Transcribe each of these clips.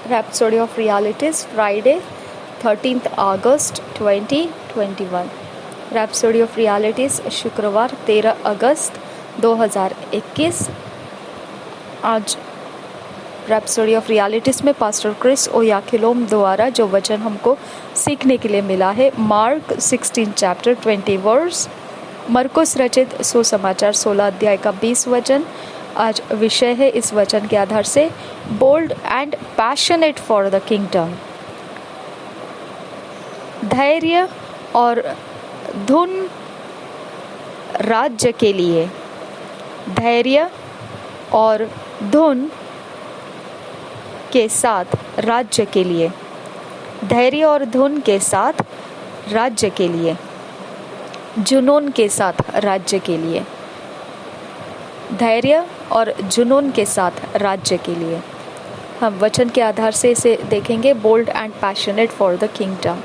Rhapsody of Realities, Friday, 13th August 2021. Rhapsody of Realities, शुक्रवार 13 अगस्त 2021. आज rhapsody of realities में pastor Chris ओयाखिलोम द्वारा जो वचन हमको सीखने के लिए मिला है, मार्क 16 चैप्टर 20 वर्स, मरकुस रचित सुसमाचार 16 अध्याय का 20 वचन. आज विषय है इस वचन के आधार से bold and passionate for the kingdom. धैर्य और धुन राज्य के लिए. धैर्य और धुन के साथ राज्य के लिए. धैर्य और धुन के साथ राज्य के लिए. जुनून के साथ राज्य के लिए. धैर्य और जुनून के साथ राज्य के लिए. हम वचन के आधार से इसे देखेंगे. Bold and passionate for the kingdom.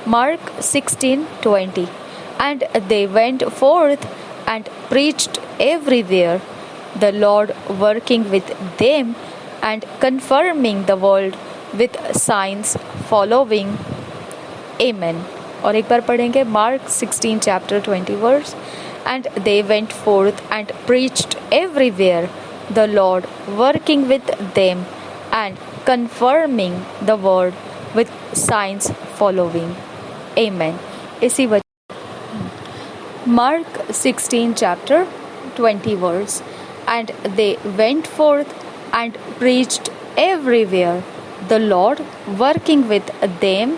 Mark 16:20. And they went forth and preached everywhere, the Lord working with them and confirming the word with signs following. Amen. और एक बार पढ़ेंगे. Mark 16 chapter 20 verse. And they went forth and preached everywhere, the Lord working with them and confirming the word with signs following. Amen. इसी वजह mark 16 chapter 20 verse. And they went forth and preached everywhere, the Lord working with them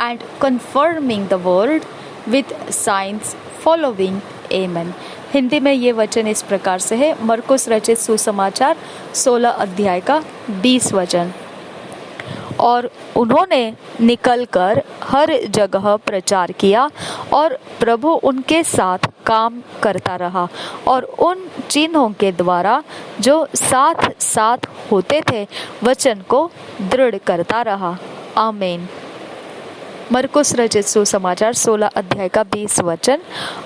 and confirming the word with signs following. Amen. Hindi में ये वचन इस प्रकार से है. मरकुस रचित सुसमाचार 16 अध्याय का 20 वचन. और उन्होंने निकलकर हर जगह प्रचार किया और प्रभु उनके साथ काम करता रहा और उन चिन्हों के द्वारा जो साथ साथ होते थे वचन को दृढ़ करता रहा. आमीन. मरकुस रचित सुसमाचार 16 अध्याय का 20 वचन.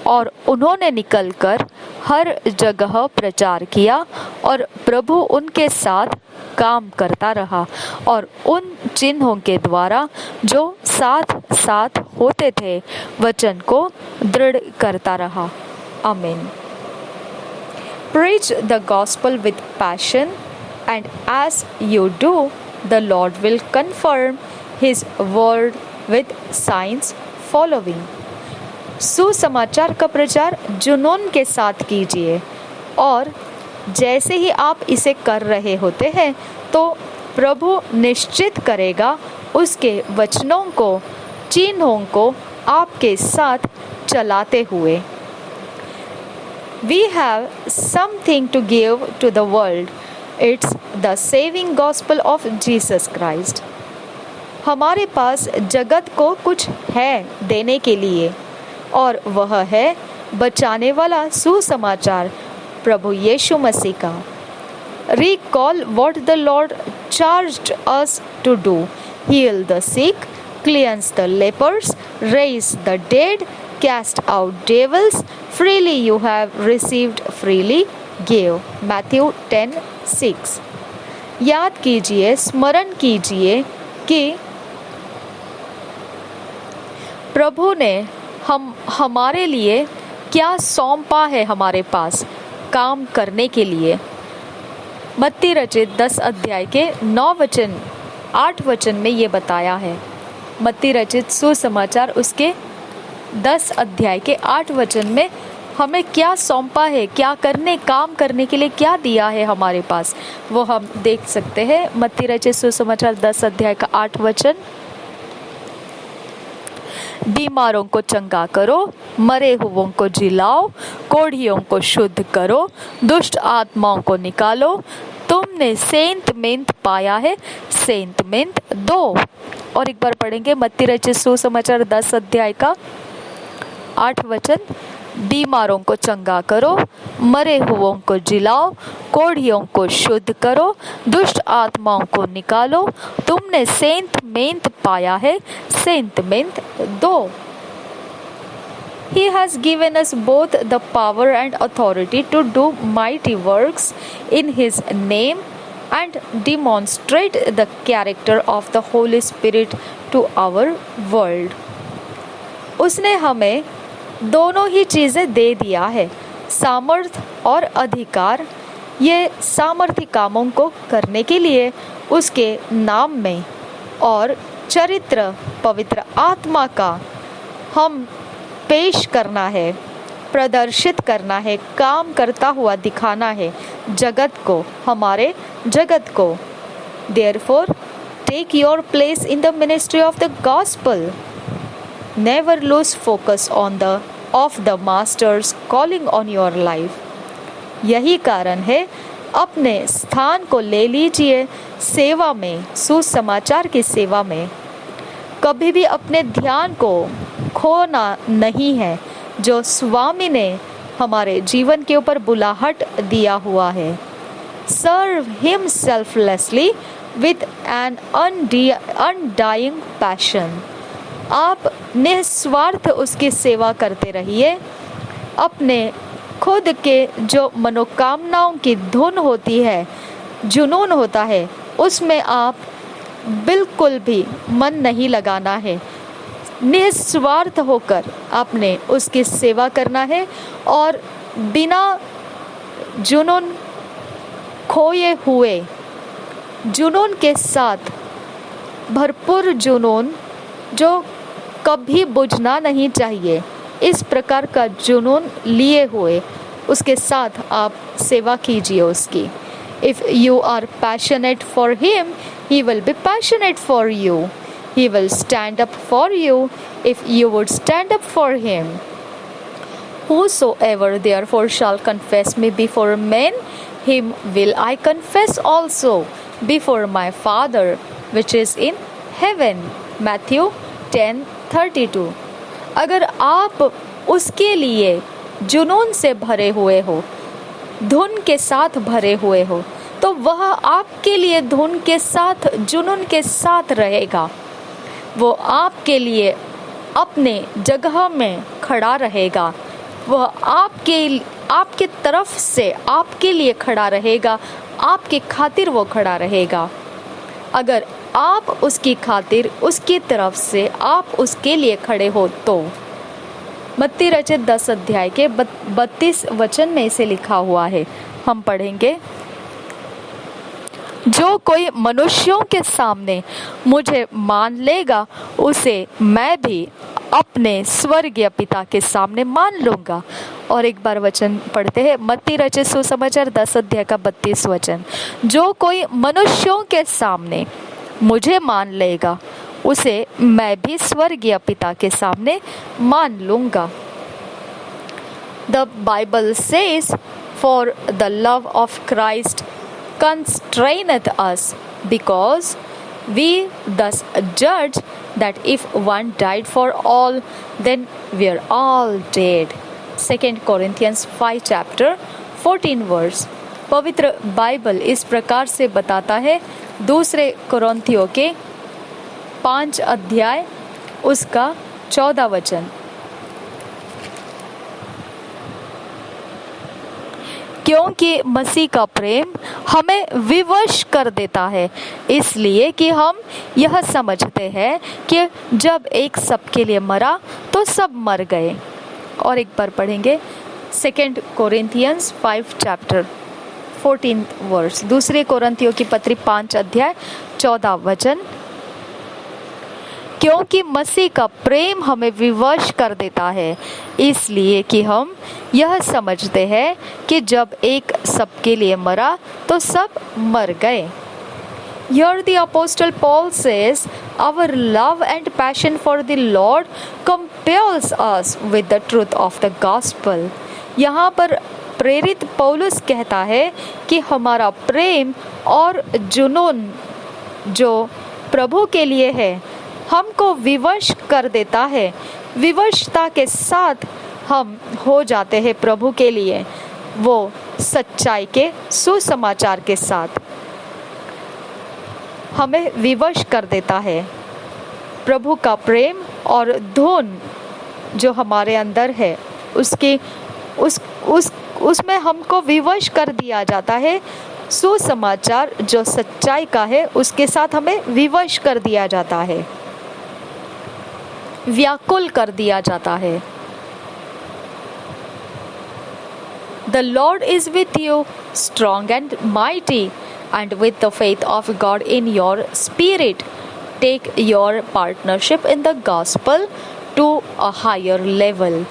और उन्होंने निकलकर हर जगह प्रचार किया और प्रभु उनके साथ काम करता रहा और उन चिन्हों के द्वारा जो साथ साथ होते थे वचन को दृढ़ करता रहा. आमीन. Preach the gospel with passion, and as you do, the Lord will confirm His word with signs following. सुसमाचार का प्रचार जुनून के साथ कीजिए और जैसे ही आप इसे कर रहे होते हैं तो प्रभु निश्चित करेगा उसके वचनों को, चिन्हों को आपके साथ चलाते हुए. We have something to give to the world. It's the saving gospel of Jesus Christ. हमारे पास जगत को कुछ है देने के लिए और वह है बचाने वाला सुसमाचार प्रभु यीशु मसीह का. Recall what the Lord charged us to do. Heal the sick, cleanse the lepers, raise the dead, cast out devils. Freely you have received, freely give. Matthew 10:6. याद कीजिए, स्मरण कीजिए कि प्रभु ने हमारे लिए क्या सौंपा है हमारे पास काम करने के लिए. मत्ती रचित 10 अध्याय के 9 वचन 8 वचन में ये बताया है. मत्ती रचित सुसमाचार उसके 10 अध्याय के 8 वचन में हमें क्या सौंपा है, क्या करने, काम करने के लिए क्या दिया है हमारे पास, वो हम देख सकते हैं. मत्ती रचित सुसमाचार 10 अध्याय का 8 वचन. बीमारों को चंगा करो, मरे हुओं को जिलाओ, कोढ़ियों को शुद्ध करो, दुष्ट आत्माओं को निकालो. तुमने सेंत मेंत पाया है, सेंत मेंत दो. और एक बार पढ़ेंगे. मत्ती रचित सुसमाचार 10 अध्याय का 8 वचन. बीमारों को चंगा करो, मरे हुओं को जिलाओ, कोढ़ियों को शुद्ध करो, दुष्ट आत्माओं को निकालो. तुमने सेंत मेंत पाया है, सेंत मेंत दो. He has given us both the power and authority to do mighty works in His name. and demonstrate the character of the Holy Spirit to our world. उसने हमें दोनों ही चीज़ें दे दिया है, सामर्थ और अधिकार। ये सामर्थ्य कामों को करने के लिए उसके नाम में, और चरित्र पवित्र आत्मा का हम पेश करना है, प्रदर्शित करना है, काम करता हुआ दिखाना है जगत को, हमारे जगत को। Therefore, take your place in the ministry of the gospel. Never lose focus of the master's calling on your life. यही कारण है, अपने स्थान को ले लीजिए सेवा में, सुसमाचार की सेवा में। कभी भी अपने ध्यान को खोना नहीं है जो स्वामी ने हमारे जीवन के ऊपर बुलाहट दिया हुआ है। Serve him selflessly with an undying passion. आप निस्वार्थ उसकी सेवा करते रहिए। अपने खुद के जो मनोकामनाओं की धुन होती है, जुनून होता है, उसमें आप बिल्कुल भी मन नहीं लगाना है। निस्वार्थ होकर आपने उसकी सेवा करना है और बिना जुनून खोए हुए, जुनून के साथ, भरपूर जुनून जो कभी बुझना नहीं चाहिए, इस प्रकार का जुनून लिए हुए उसके साथ आप सेवा कीजिए उसकी। If you are passionate for him, he will be passionate for you. He will stand up for you if you would stand up for him. Whosoever therefore shall confess me before men, him will I confess also before my Father which is in heaven. Matthew 10:32. अगर आप उसके लिए जुनून से भरे हुए हो, धुन के साथ भरे हुए हो, तो वह आपके लिए धुन के साथ, जुनून के साथ रहेगा। वो आपके लिए अपने जगह में खड़ा रहेगा। वह आपके तरफ से आपके लिए खड़ा रहेगा, आपके खातिर वो खड़ा रहेगा। अगर आप उसकी खातिर, उसकी तरफ से आप उसके लिए खड़े हो तो। मत्ती रचित 10 अध्याय के 32 वचन में इसे लिखा हुआ है, हम पढ़ेंगे। जो कोई मनुष्यों के सामने मुझे मान लेगा, उसे मैं भी अपने स्वर्गीय पिता के सामने मान लूंगा। और एक बार वचन पढ़ते हैं, मत्ती रचित सुसमाचार 10 अध्याय का 32 वचन। जो कोई मनुष्यों के सामने मुझे मान लेगा, उसे मैं भी स्वर्गीय पिता के सामने मान लूंगा। The Bible says, for the love of Christ constraineth us, because we thus judge that if one died for all, then we are all dead. 2 Corinthians 5 chapter 14 verse. पवित्र बाइबल इस प्रकार से बताता है, दूसरे कोरिन्थियों के 5 अध्याय उसका 14 वचन। क्योंकि मसीह का प्रेम हमें विवश कर देता है, इसलिए कि हम यह समझते हैं कि जब एक सबके लिए मरा तो सब मर गए। और एक बार पढ़ेंगे 2 Corinthians 5 chapter 14 वर्स। दूसरे कोरिन्थियों की पत्री 5 अध्याय 14 वचन। क्योंकि मसीह का प्रेम हमें विवश कर देता है, इसलिए कि हम यह समझते हैं कि जब एक सबके लिए मरा तो सब मर गए। Here the apostle Paul says, our love and passion for the Lord compels us with the truth of the gospel. यहाँ पर प्रेरित पौलुस कहता है कि हमारा प्रेम और जुनून जो प्रभु के लिए है, हमको विवश कर देता है। विवशता के साथ हम हो जाते हैं प्रभु के लिए, वो सच्चाई के सुसमाचार के साथ हमें विवश कर देता है। प्रभु का प्रेम और धुन जो हमारे अंदर है, उसमें हमको विवश कर दिया जाता है सुसमाचार जो सच्चाई का है उसके साथ हमें विवश कर दिया जाता है, व्याकुल कर दिया जाता है। The Lord is with you, strong and mighty, and with the faith of God in your spirit, take your partnership in the gospel to a higher level.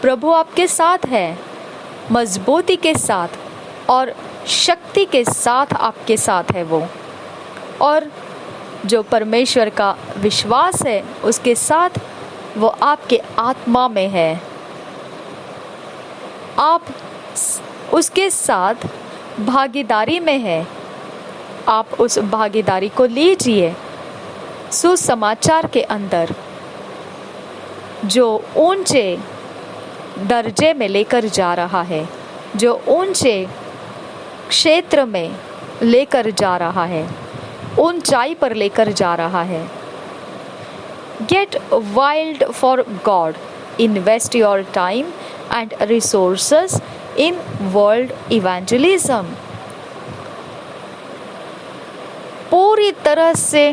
प्रभु आपके साथ है, मजबूती के साथ और शक्ति के साथ आपके साथ है वो, और जो परमेश्वर का विश्वास है उसके साथ वो आपके आत्मा में है। आप उसके साथ भागीदारी में है, आप उस भागीदारी को लीजिए। सुसमाचार के अंदर जो ऊंचे दर्जे में लेकर जा रहा है, जो ऊंचे क्षेत्र में लेकर जा रहा है, ऊंचाई पर लेकर जा रहा है। Get wild for God. Invest your time and resources in world evangelism. पूरी तरह से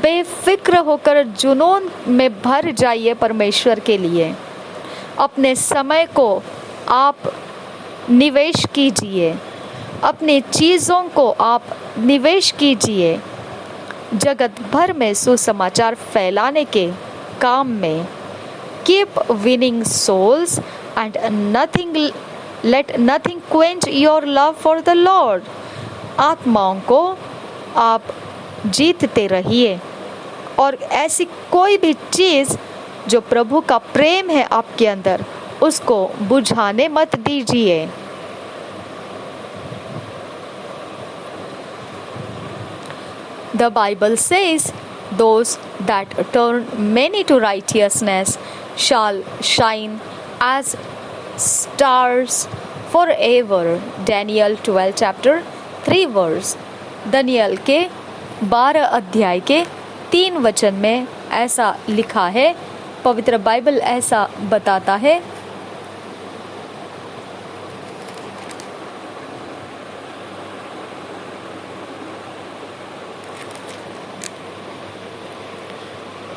बेफिक्र होकर जुनून में भर जाइए परमेश्वर के लिए। अपने समय को आप निवेश कीजिए, अपनी चीज़ों को आप निवेश कीजिए जगत भर में सुसमाचार फैलाने के काम में। Keep winning souls and let nothing quench your love for the Lord. आत्माओं को आप जीतते रहिए और ऐसी कोई भी चीज़ जो प्रभु का प्रेम है आपके अंदर उसको बुझाने मत दीजिए। The Bible says, those that turn many to righteousness shall shine as stars forever. Daniel 12 chapter 3 verse. Daniel के 12 अध्याय के 3 वचन में ऐसा लिखा है, पवित्र बाइबल ऐसा बताता है।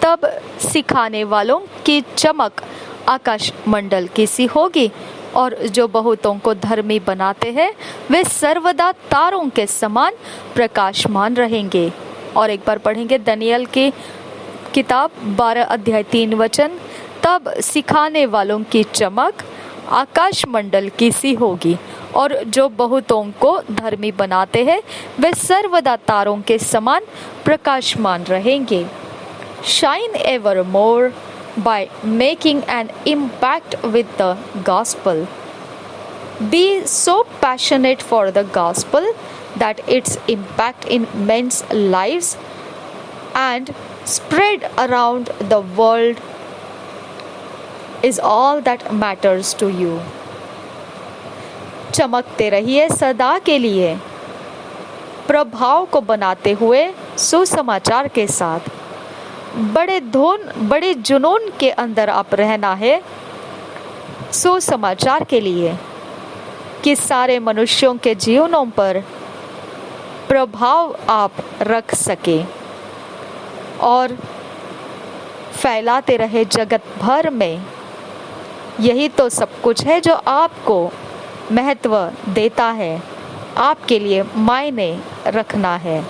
तब सिखाने वालों की चमक आकाश मंडल की सी होगी, और जो बहुतों को धर्मी बनाते हैं वे सर्वदा तारों के समान प्रकाशमान रहेंगे। और एक बार पढ़ेंगे दनियल की किताब 12 अध्याय 3 वचन। तब सिखाने वालों की चमक आकाश मंडल की सी होगी, और जो बहुतों को धर्मी बनाते हैं वे सर्वदा तारों के समान प्रकाशमान रहेंगे। Shine evermore by making an impact with the gospel. Be so passionate for the gospel that its impact in men's lives and spread around the world is all that matters to you. चमकते रहिए सदा के लिए, प्रभाव को बनाते हुए सुसमाचार के साथ। बड़े जुनून के अंदर आप रहना है सुसमाचार के लिए, कि सारे मनुष्यों के जीवनों पर प्रभाव आप रख सके और फैलाते रहे जगत भर में। यही तो सब कुछ है जो आपको महत्व देता है, आपके लिए मायने रखना है।